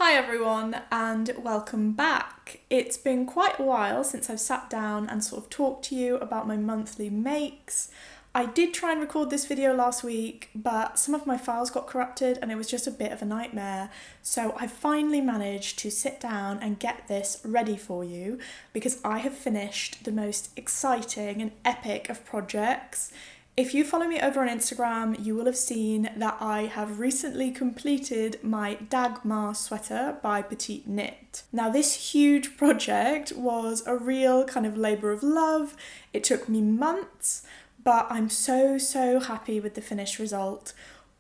Hi everyone and welcome back. It's been quite a while since I've sat down and sort of talked to you about my monthly makes. I did try and record this video last week, but some of my files got corrupted and it was just a bit of a nightmare. So I finally managed to sit down and get this ready for you because I have finished the most exciting and epic of projects. If you follow me over on Instagram, you will have seen that I have recently completed my Dagmar Sweater by Petite knit. Now this huge project was a real kind of labour of love. It took me months, but I'm so happy with the finished result.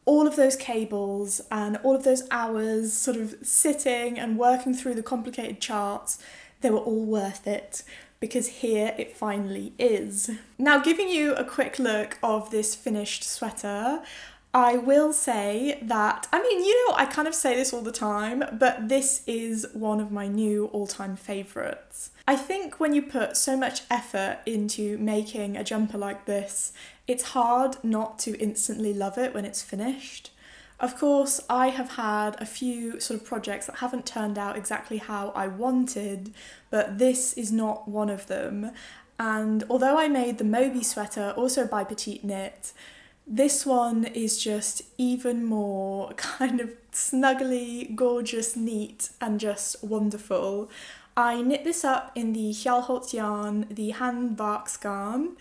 All of those cables and all of those hours sort of sitting and working through the complicated charts, they were all worth it. Because here it finally is. Now, giving you a quick look of this finished sweater, I will say that, I kind of say this all the time, but this is one of my new all-time favourites. I think when you put so much effort into making a jumper like this, it's hard not to instantly love it when it's finished. Of course, I have had a few sort of projects that haven't turned out exactly how I wanted, but this is not one of them. And although I made the Moby sweater, also by Petite knit, this one is just even more kind of snuggly, gorgeous, neat, and just wonderful. I knit this up in the Hjelholts yarn, the Handvaerksgarn,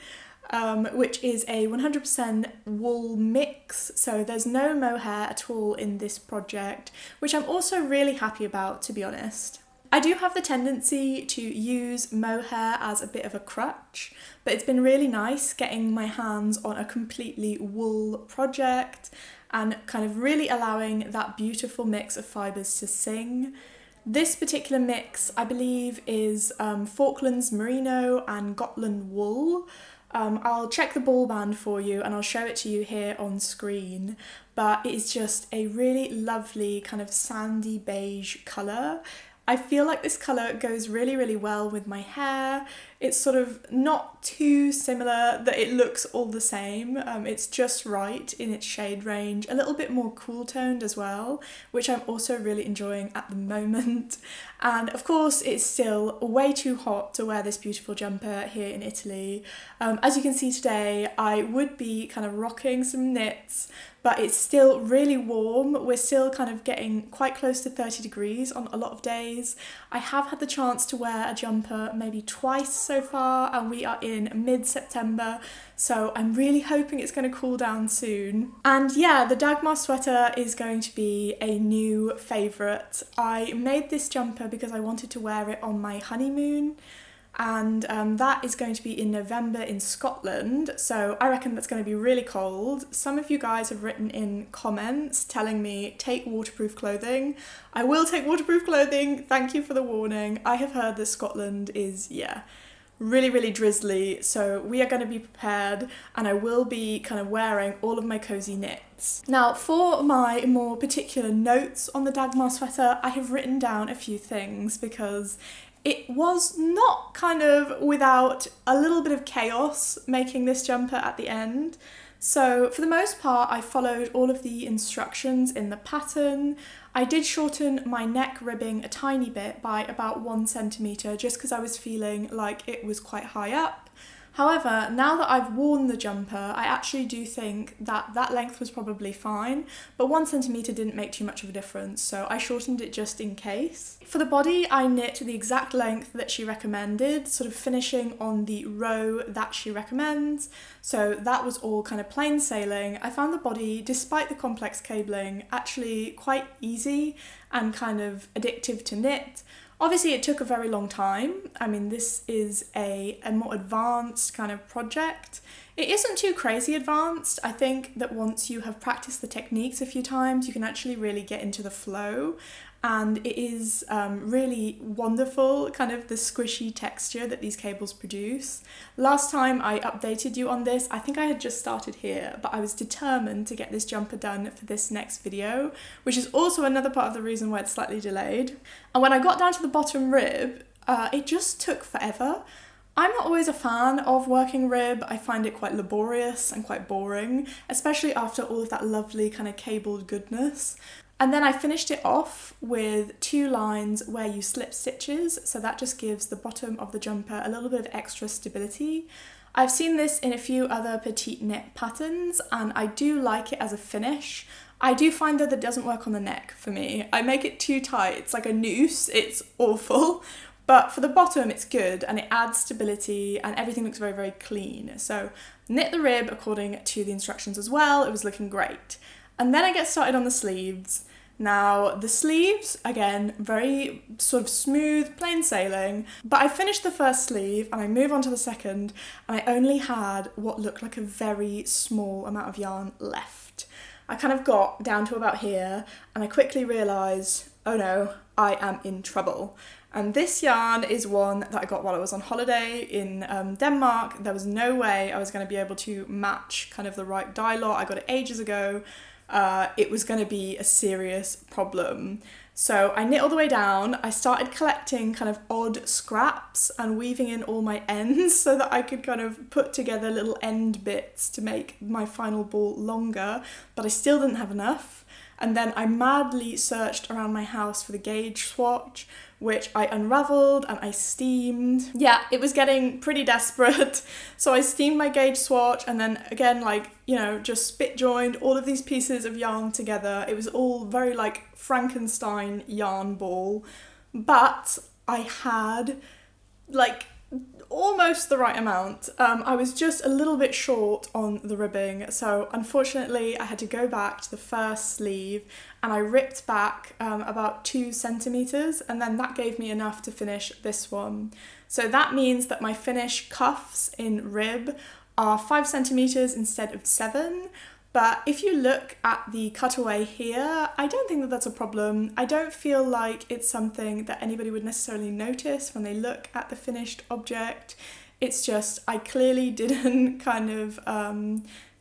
which is a 100% wool mix, so there's no mohair at all in this project, which I'm also really happy about, to be honest. I do have the tendency to use mohair as a bit of a crutch, but it's been really nice getting my hands on a completely wool project and kind of really allowing that beautiful mix of fibres to sing. This particular mix, I believe, is Falklands merino and Gotland wool. I'll check the ball band for you and I'll show it to you here on screen, but it is just a really lovely kind of sandy beige colour. I feel like this colour goes really well with my hair. It's sort of not too similar that it looks all the same. It's just right in its shade range, a little bit more cool toned as well, which I'm also really enjoying at the moment. And of course it's still way too hot to wear this beautiful jumper here in Italy. As you can see today, I would be kind of rocking some knits, but it's still really warm. We're still kind of getting quite close to 30 degrees on a lot of days. I have had the chance to wear a jumper maybe twice so far, and we are in mid-September, so I'm really hoping it's going to cool down soon. And yeah, the Dagmar sweater is going to be a new favourite. I made this jumper because I wanted to wear it on my honeymoon, and that is going to be in November in Scotland, so I reckon that's going to be really cold. Some of you guys have written in comments telling me take waterproof clothing. I will take waterproof clothing, thank you for the warning. I have heard that Scotland is, really drizzly, so we are going to be prepared, and I will be kind of wearing all of my cozy knits. Now, for my more particular notes on the Dagmar sweater, I have written down a few things because it was not kind of without a little bit of chaos making this jumper at the end. So for the most part, I followed all of the instructions in the pattern. I did shorten my neck ribbing a tiny bit by about 1 centimetre just because I was feeling like it was quite high up. However, now that I've worn the jumper, I actually do think that that length was probably fine, but 1 centimetre didn't make too much of a difference, so I shortened it just in case. For the body, I knit to the exact length that she recommended, sort of finishing on the row that she recommends, so that was all kind of plain sailing. I found the body, despite the complex cabling, actually quite easy and kind of addictive to knit. Obviously it took a very long time. This is a more advanced kind of project. It isn't too crazy advanced. I think that once you have practiced the techniques a few times, you can actually really get into the flow. And it is really wonderful, kind of the squishy texture that these cables produce. Last time I updated you on this, I think I had just started here, but I was determined to get this jumper done for this next video, which is also another part of the reason why it's slightly delayed. And when I got down to the bottom rib, it just took forever. I'm not always a fan of working rib. I find it quite laborious and quite boring, especially after all of that lovely kind of cabled goodness. And then I finished it off with 2 lines where you slip stitches, so that just gives the bottom of the jumper a little bit of extra stability. I've seen this in a few other petite knit patterns and I do like it as a finish. I do find though that it doesn't work on the neck for me. I make it too tight, it's like a noose, it's awful. But for the bottom it's good and it adds stability and everything looks very, very clean. So knit the rib according to the instructions as well, it was looking great. And then I get started on the sleeves. Now the sleeves, again, very sort of smooth, plain sailing, but I finished the first sleeve and I move on to the second and I only had what looked like a very small amount of yarn left. I kind of got down to about here and I quickly realised, oh no, I am in trouble. And this yarn is one that I got while I was on holiday in Denmark. There was no way I was going to be able to match kind of the right dye lot. I got it ages ago. It was going to be a serious problem. So I knit all the way down. I started collecting kind of odd scraps and weaving in all my ends so that I could kind of put together little end bits to make my final ball longer, but I still didn't have enough. And then I madly searched around my house for the gauge swatch, which I unravelled and I steamed. Yeah, it was getting pretty desperate. So I steamed my gauge swatch and then again, like, you know, just spit joined all of these pieces of yarn together. It was all very like Frankenstein yarn ball. But I had like almost the right amount. I was just a little bit short on the ribbing, so unfortunately I had to go back to the first sleeve and I ripped back about 2 centimeters, and then that gave me enough to finish this one. So that means that my finished cuffs in rib are 5 centimeters instead of 7. But if you look at the cutaway here, I don't think that that's a problem. I don't feel like it's something that anybody would necessarily notice when they look at the finished object. It's just, I clearly didn't kind of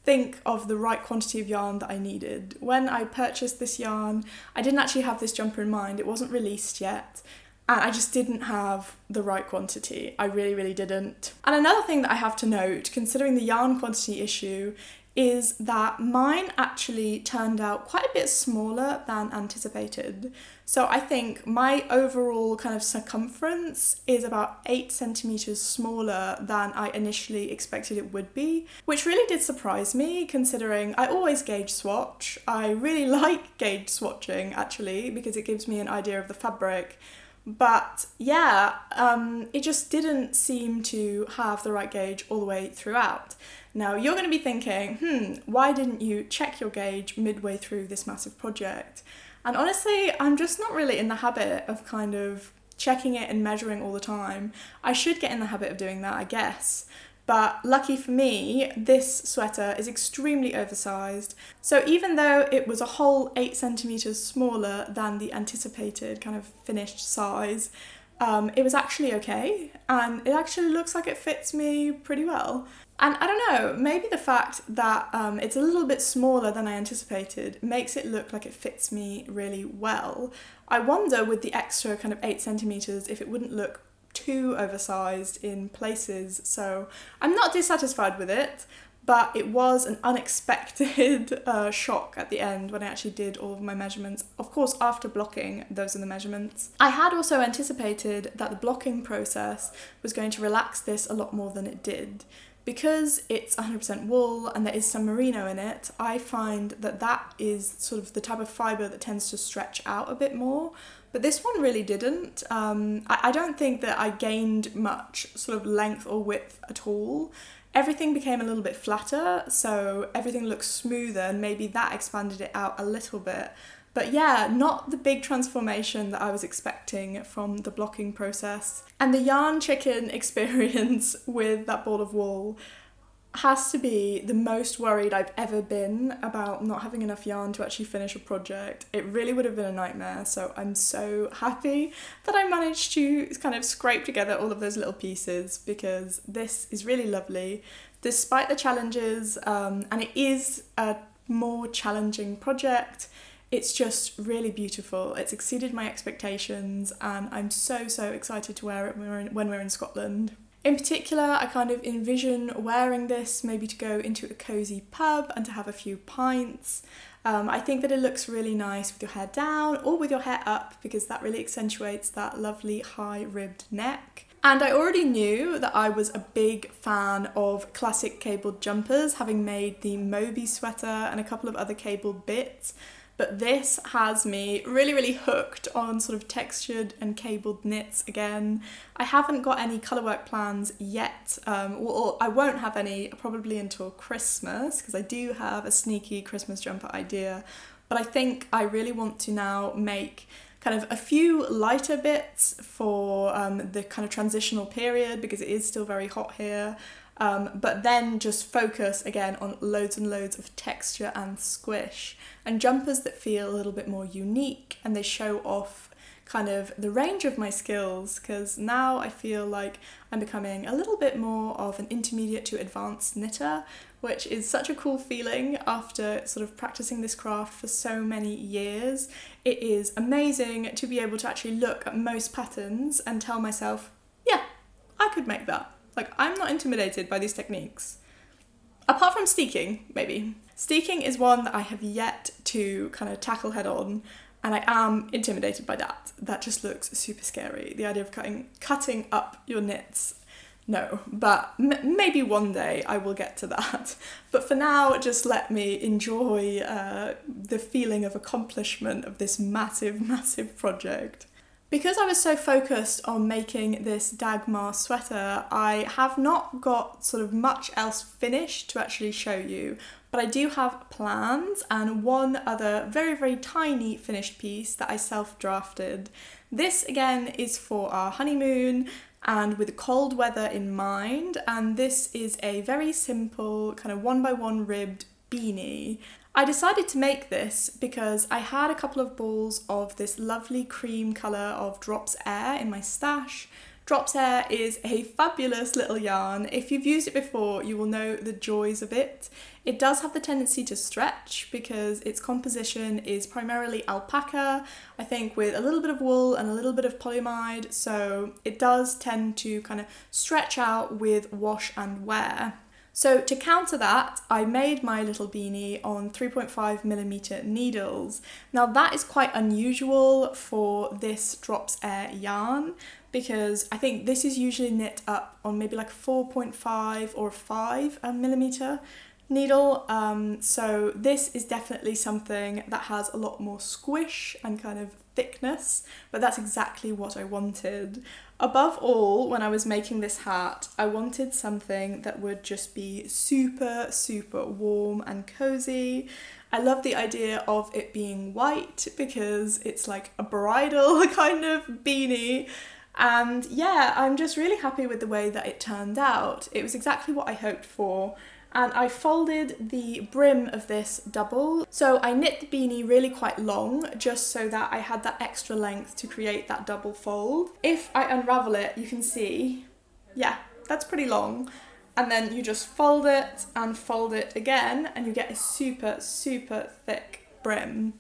think of the right quantity of yarn that I needed. When I purchased this yarn, I didn't actually have this jumper in mind. It wasn't released yet. And I just didn't have the right quantity. I really, really didn't. And another thing that I have to note, considering the yarn quantity issue, is that mine actually turned out quite a bit smaller than anticipated. So I think my overall kind of circumference is about 8 centimeters smaller than I initially expected it would be, which really did surprise me considering I always gauge swatch. I really like gauge swatching actually because it gives me an idea of the fabric. But yeah, it just didn't seem to have the right gauge all the way throughout. Now you're going to be thinking, why didn't you check your gauge midway through this massive project? And honestly, I'm just not really in the habit of kind of checking it and measuring all the time. I should get in the habit of doing that, I guess. But lucky for me, this sweater is extremely oversized. So even though it was a whole 8 centimeters smaller than the anticipated kind of finished size, it was actually okay. And it actually looks like it fits me pretty well. And I don't know, maybe the fact that it's a little bit smaller than I anticipated makes it look like it fits me really well. I wonder with the extra kind of 8 centimeters if it wouldn't look too oversized in places. So I'm not dissatisfied with it, but it was an unexpected shock at the end when I actually did all of my measurements. Of course, after blocking, those are the measurements. I had also anticipated that the blocking process was going to relax this a lot more than it did. Because it's 100% wool and there is some merino in it, I find that that is sort of the type of fibre that tends to stretch out a bit more. But this one really didn't. I don't think that I gained much sort of length or width at all. Everything became a little bit flatter, so everything looks smoother and maybe that expanded it out a little bit. But yeah, not the big transformation that I was expecting from the blocking process. And the yarn chicken experience with that ball of wool has to be the most worried I've ever been about not having enough yarn to actually finish a project. It really would have been a nightmare, so I'm so happy that I managed to kind of scrape together all of those little pieces because this is really lovely despite the challenges, and it is a more challenging project. It's just really beautiful. It's exceeded my expectations and I'm so excited to wear it when we're in Scotland. In particular, I kind of envision wearing this maybe to go into a cosy pub and to have a few pints. I think that it looks really nice with your hair down or with your hair up, because that really accentuates that lovely high ribbed neck. And I already knew that I was a big fan of classic cabled jumpers, having made the Moby sweater and a couple of other cabled bits. But this has me really, really hooked on sort of textured and cabled knits again. I haven't got any colourwork plans yet, or I won't have any probably until Christmas, because I do have a sneaky Christmas jumper idea. But I think I really want to now make kind of a few lighter bits for the kind of transitional period, because it is still very hot here. But then just focus again on loads and loads of texture and squish, and jumpers that feel a little bit more unique, and they show off kind of the range of my skills, because now I feel like I'm becoming a little bit more of an intermediate to advanced knitter, which is such a cool feeling after sort of practicing this craft for so many years. It is amazing to be able to actually look at most patterns and tell myself, yeah, I could make that. Like, I'm not intimidated by these techniques. Apart from steeking, maybe. Steeking is one that I have yet to kind of tackle head on, and I am intimidated by that. That just looks super scary. The idea of cutting up your knits. No, but maybe one day I will get to that. But for now, just let me enjoy the feeling of accomplishment of this massive, massive project. Because I was so focused on making this Dagmar sweater, I have not got sort of much else finished to actually show you, but I do have plans and one other very, very tiny finished piece that I self-drafted. This again is for our honeymoon and with cold weather in mind, and this is a very simple kind of 1x1 ribbed beanie. I decided to make this because I had a couple of balls of this lovely cream colour of Drops Air in my stash. Drops Air is a fabulous little yarn. If you've used it before, you will know the joys of it. It does have the tendency to stretch because its composition is primarily alpaca, I think with a little bit of wool and a little bit of polyamide, so it does tend to kind of stretch out with wash and wear. So to counter that, I made my little beanie on 3.5mm needles. Now that is quite unusual for this Drops Air yarn, because I think this is usually knit up on maybe like 4.5 or 5mm needle. So this is definitely something that has a lot more squish and kind of thickness, but that's exactly what I wanted. Above all, when I was making this hat, I wanted something that would just be super, super warm and cozy. I love the idea of it being white because it's like a bridal kind of beanie. And yeah, I'm just really happy with the way that it turned out. It was exactly what I hoped for. And I folded the brim of this double. So I knit the beanie really quite long, just so that I had that extra length to create that double fold. If I unravel it, you can see, yeah, that's pretty long. And then you just fold it and fold it again, and you get a super, super thick brim.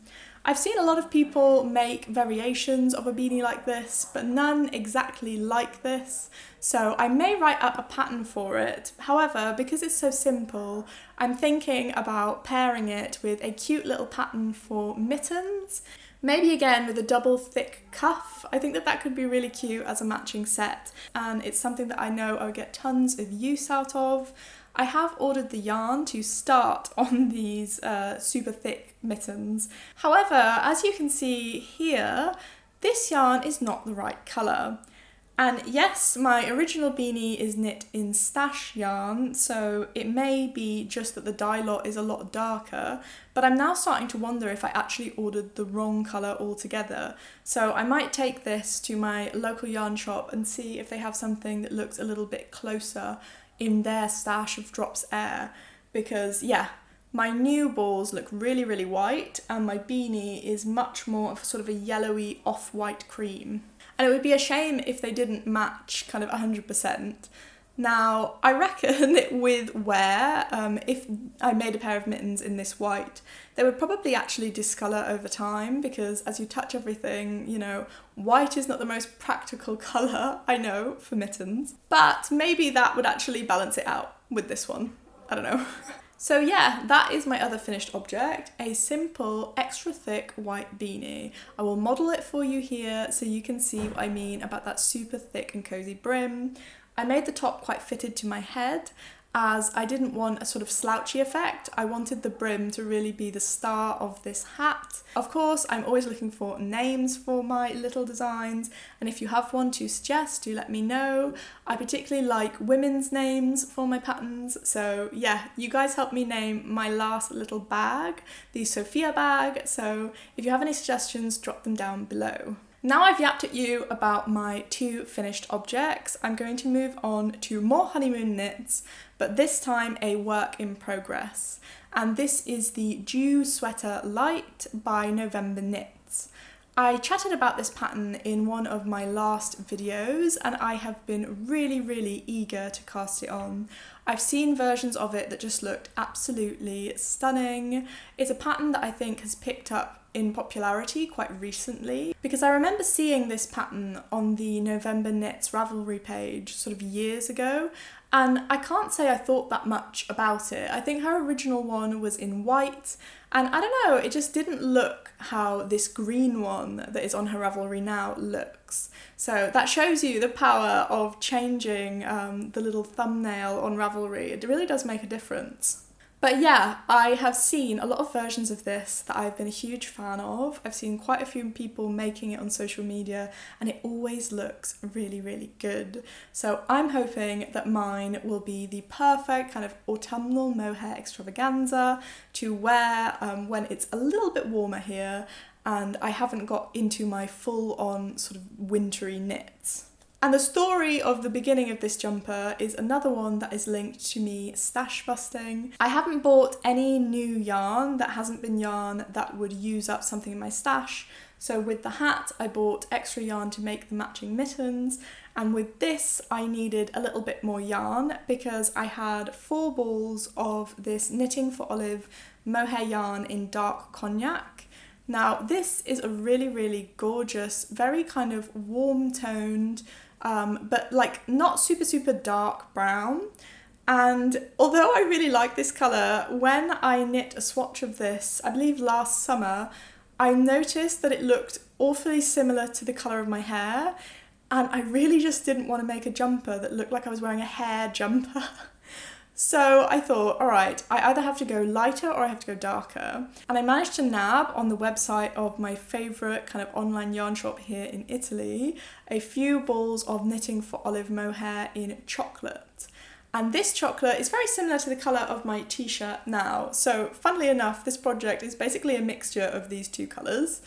I've seen a lot of people make variations of a beanie like this, but none exactly like this, so I may write up a pattern for it. However, because it's so simple, I'm thinking about pairing it with a cute little pattern for mittens, maybe again with a double thick cuff. I think that that could be really cute as a matching set, and it's something that I know I would get tons of use out of. I have ordered the yarn to start on these super thick mittens. However, as you can see here, this yarn is not the right colour. And yes, my original beanie is knit in stash yarn, so it may be just that the dye lot is a lot darker, but I'm now starting to wonder if I actually ordered the wrong colour altogether. So I might take this to my local yarn shop and see if they have something that looks a little bit closer in their stash of Drops Air, because yeah, my new balls look really, really white and my beanie is much more of sort of a yellowy off-white cream. And it would be a shame if they didn't match kind of 100%. Now, I reckon with wear, if I made a pair of mittens in this white, they would probably actually discolour over time, because as you touch everything, you know, white is not the most practical colour, I know, for mittens. But maybe that would actually balance it out with this one. I don't know. So yeah, that is my other finished object, a simple, extra thick white beanie. I will model it for you here so you can see what I mean about that super thick and cozy brim. I made the top quite fitted to my head, as I didn't want a sort of slouchy effect. I wanted the brim to really be the star of this hat. Of course, I'm always looking for names for my little designs, and if you have one to suggest, do let me know. I particularly like women's names for my patterns, so yeah, you guys helped me name my last little bag, the Sophia bag, so if you have any suggestions, drop them down below. Now I've yapped at you about my 2 finished objects, I'm going to move on to more Honeymoon knits, but this time a work in progress. And this is the Dew Sweater Light by November Knits. I chatted about this pattern in one of my last videos and I have been really eager to cast it on. I've seen versions of it that just looked absolutely stunning. It's a pattern that I think has picked up in popularity quite recently, because I remember seeing this pattern on the November Knits Ravelry page sort of years ago, and I can't say I thought that much about it. I think her original one was in white, and I don't know, it just didn't look how this green one that is on her Ravelry now looks. So that shows you the power of changing the little thumbnail on Ravelry. It really does make a difference. But yeah, I have seen a lot of versions of this that I've been a huge fan of. I've seen quite a few people making it on social media and it always looks really good. So I'm hoping that mine will be the perfect kind of autumnal mohair extravaganza to wear when it's a little bit warmer here and I haven't got into my full-on sort of wintry knits. And the story of the beginning of this jumper is another one that is linked to me stash busting. I haven't bought any new yarn that hasn't been yarn that would use up something in my stash. So with the hat, I bought extra yarn to make the matching mittens. And with this, I needed a little bit more yarn because I had 4 balls of this Knitting for Olive mohair yarn in dark cognac. Now, this is a really gorgeous, very kind of warm toned, but like not super dark brown. And although I really like this colour, when I knit a swatch of this, I believe last summer, I noticed that it looked awfully similar to the colour of my hair, and I really just didn't want to make a jumper that looked like I was wearing a hair jumper. So I thought, all right, I either have to go lighter or I have to go darker. And I managed to nab on the website of my favourite kind of online yarn shop here in Italy, a few balls of Knitting for Olive mohair in chocolate. And this chocolate is very similar to the colour of my t-shirt now. So funnily enough, this project is basically a mixture of these 2 colours.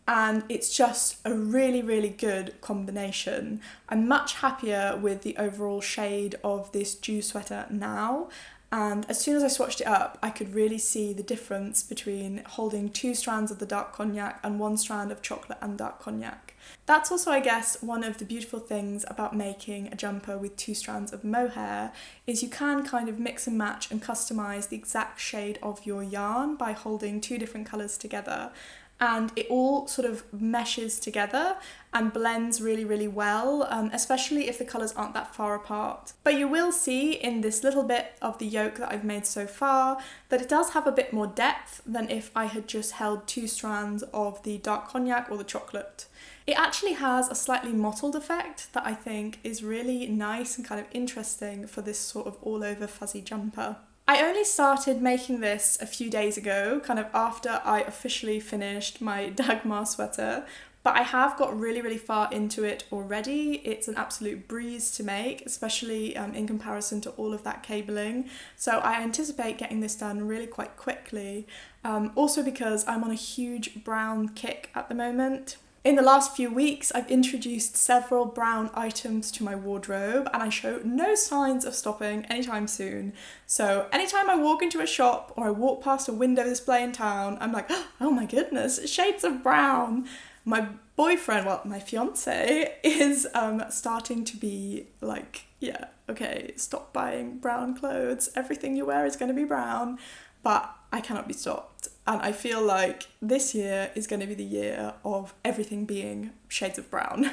And it's just a really good combination. I'm much happier with the overall shade of this Dew Sweater now, and as soon as I swatched it up I could really see the difference between holding 2 strands of the dark cognac and 1 strand of chocolate and dark cognac. That's also, I guess, one of the beautiful things about making a jumper with 2 strands of mohair is you can kind of mix and match and customise the exact shade of your yarn by holding 2 different colours together. And it all sort of meshes together and blends really well, especially if the colours aren't that far apart. But you will see in this little bit of the yoke that I've made so far that it does have a bit more depth than if I had just held 2 strands of the dark cognac or the chocolate. It actually has a slightly mottled effect that I think is really nice and kind of interesting for this sort of all over fuzzy jumper. I only started making this a few days ago, kind of after I officially finished my Dagmar sweater, but I have got really far into it already. It's an absolute breeze to make, especially in comparison to all of that cabling. So I anticipate getting this done really quite quickly, also because I'm on a huge brown kick at the moment. In the last few weeks, I've introduced several brown items to my wardrobe and I show no signs of stopping anytime soon. So anytime I walk into a shop or I walk past a window display in town, I'm like, oh my goodness, shades of brown. My boyfriend, well, my fiance, is starting to be like, yeah, okay, stop buying brown clothes. Everything you wear is going to be brown. But I cannot be stopped. And I feel like this year is going to be the year of everything being shades of brown.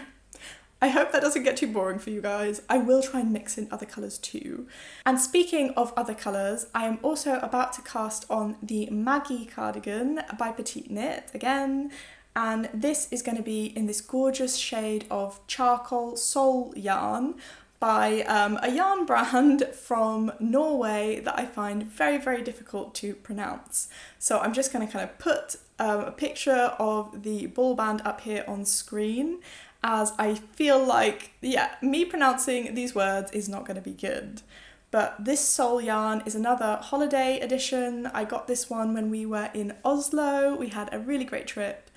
I hope that doesn't get too boring for you guys. I will try and mix in other colours too. And speaking of other colours, I am also about to cast on the Maggie cardigan by Petite Knit again. And this is going to be in this gorgeous shade of charcoal soul yarn by a yarn brand from Norway that I find very, very difficult to pronounce. So I'm just going to kind of put a picture of the ball band up here on screen, as I feel like, yeah, me pronouncing these words is not going to be good. But this soul yarn is another holiday edition. I got this one when we were in Oslo. We had a really great trip.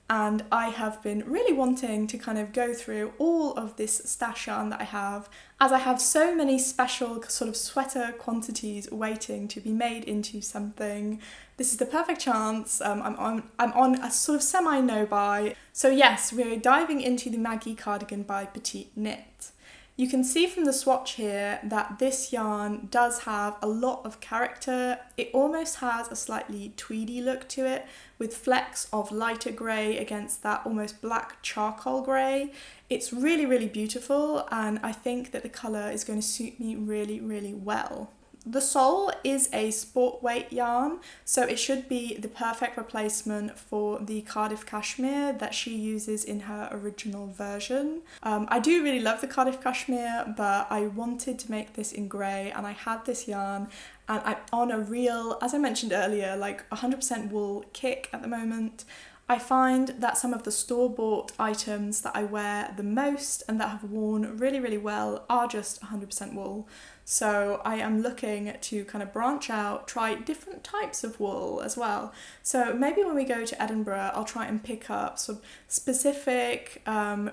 And I have been really wanting to kind of go through all of this stash yarn that I have, as I have so many special sort of sweater quantities waiting to be made into something. This is the perfect chance. I'm on a sort of semi-no buy. So yes, we're diving into the Maggie cardigan by Petite Knit. You can see from the swatch here that this yarn does have a lot of character. It almost has a slightly tweedy look to it, with flecks of lighter grey against that almost black charcoal grey. It's really, really beautiful, and I think that the colour is going to suit me really, really well. The sole is a sport weight yarn, so it should be the perfect replacement for the Cardiff cashmere that she uses in her original version. I do really love the Cardiff cashmere, but I wanted to make this in grey, and I had this yarn, and I'm on a real, as I mentioned earlier, like 100% wool kick at the moment. I find that some of the store-bought items that I wear the most and that have worn really, really well are just 100% wool. So I am looking to kind of branch out, try different types of wool as well. So maybe when we go to Edinburgh, I'll try and pick up sort of specific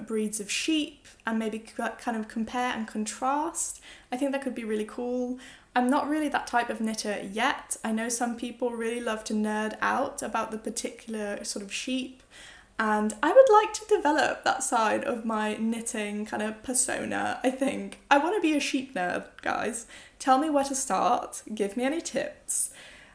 breeds of sheep and maybe kind of compare and contrast. I think that could be really cool. I'm not really that type of knitter yet. I know some people really love to nerd out about the particular sort of sheep, and I would like to develop that side of my knitting kind of persona, I think. I want to be a sheep nerd, guys. Tell me where to start, give me any tips.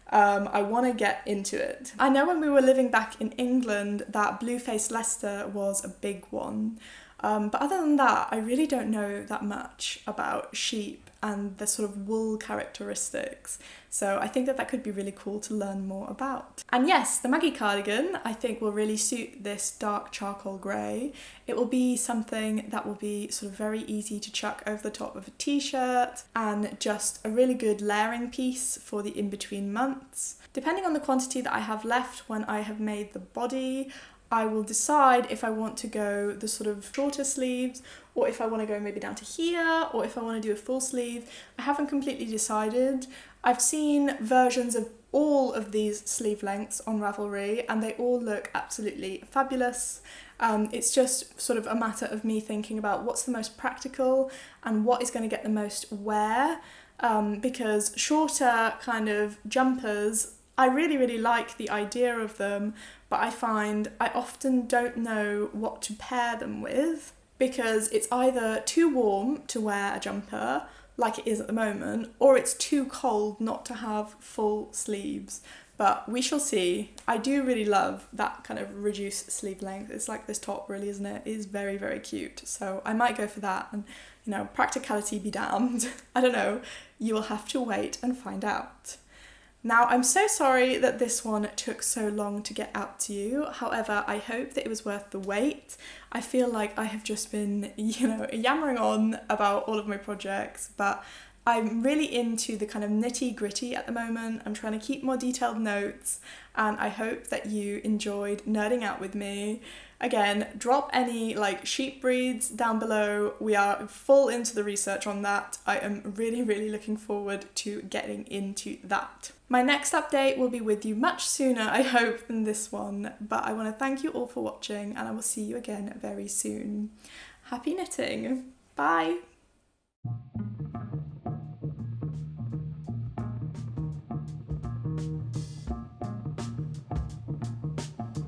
I want to get into it. I know when we were living back in England that blue-faced Leicester was a big one. But other than that, I really don't know that much about sheep and the sort of wool characteristics. So I think that that could be really cool to learn more about. And yes, the Maggie cardigan I think will really suit this dark charcoal grey. It will be something that will be sort of very easy to chuck over the top of a t-shirt, and just a really good layering piece for the in-between months. Depending on the quantity that I have left when I have made the body, I will decide if I want to go the sort of shorter sleeves, or if I want to go maybe down to here, or if I want to do a full sleeve. I haven't completely decided. I've seen versions of all of these sleeve lengths on Ravelry, and they all look absolutely fabulous. It's just sort of a matter of me thinking about what's the most practical and what is going to get the most wear, because shorter kind of jumpers, I really, really like the idea of them, but I find I often don't know what to pair them with, because it's either too warm to wear a jumper, like it is at the moment, or it's too cold not to have full sleeves. But we shall see. I do really love that kind of reduced sleeve length. It's like this top, really, isn't it? It is very, very cute. So I might go for that, and, you know, practicality be damned. I don't know. You will have to wait and find out. Now, I'm so sorry that this one took so long to get out to you. However, I hope that it was worth the wait. I feel like I have just been, yammering on about all of my projects, but I'm really into the kind of nitty-gritty at the moment. I'm trying to keep more detailed notes, and I hope that you enjoyed nerding out with me. Again, drop any sheep breeds down below. We are full into the research on that. I am really, really looking forward to getting into that. My next update will be with you much sooner, I hope, than this one, but I want to thank you all for watching, and I will see you again very soon. Happy knitting. Bye.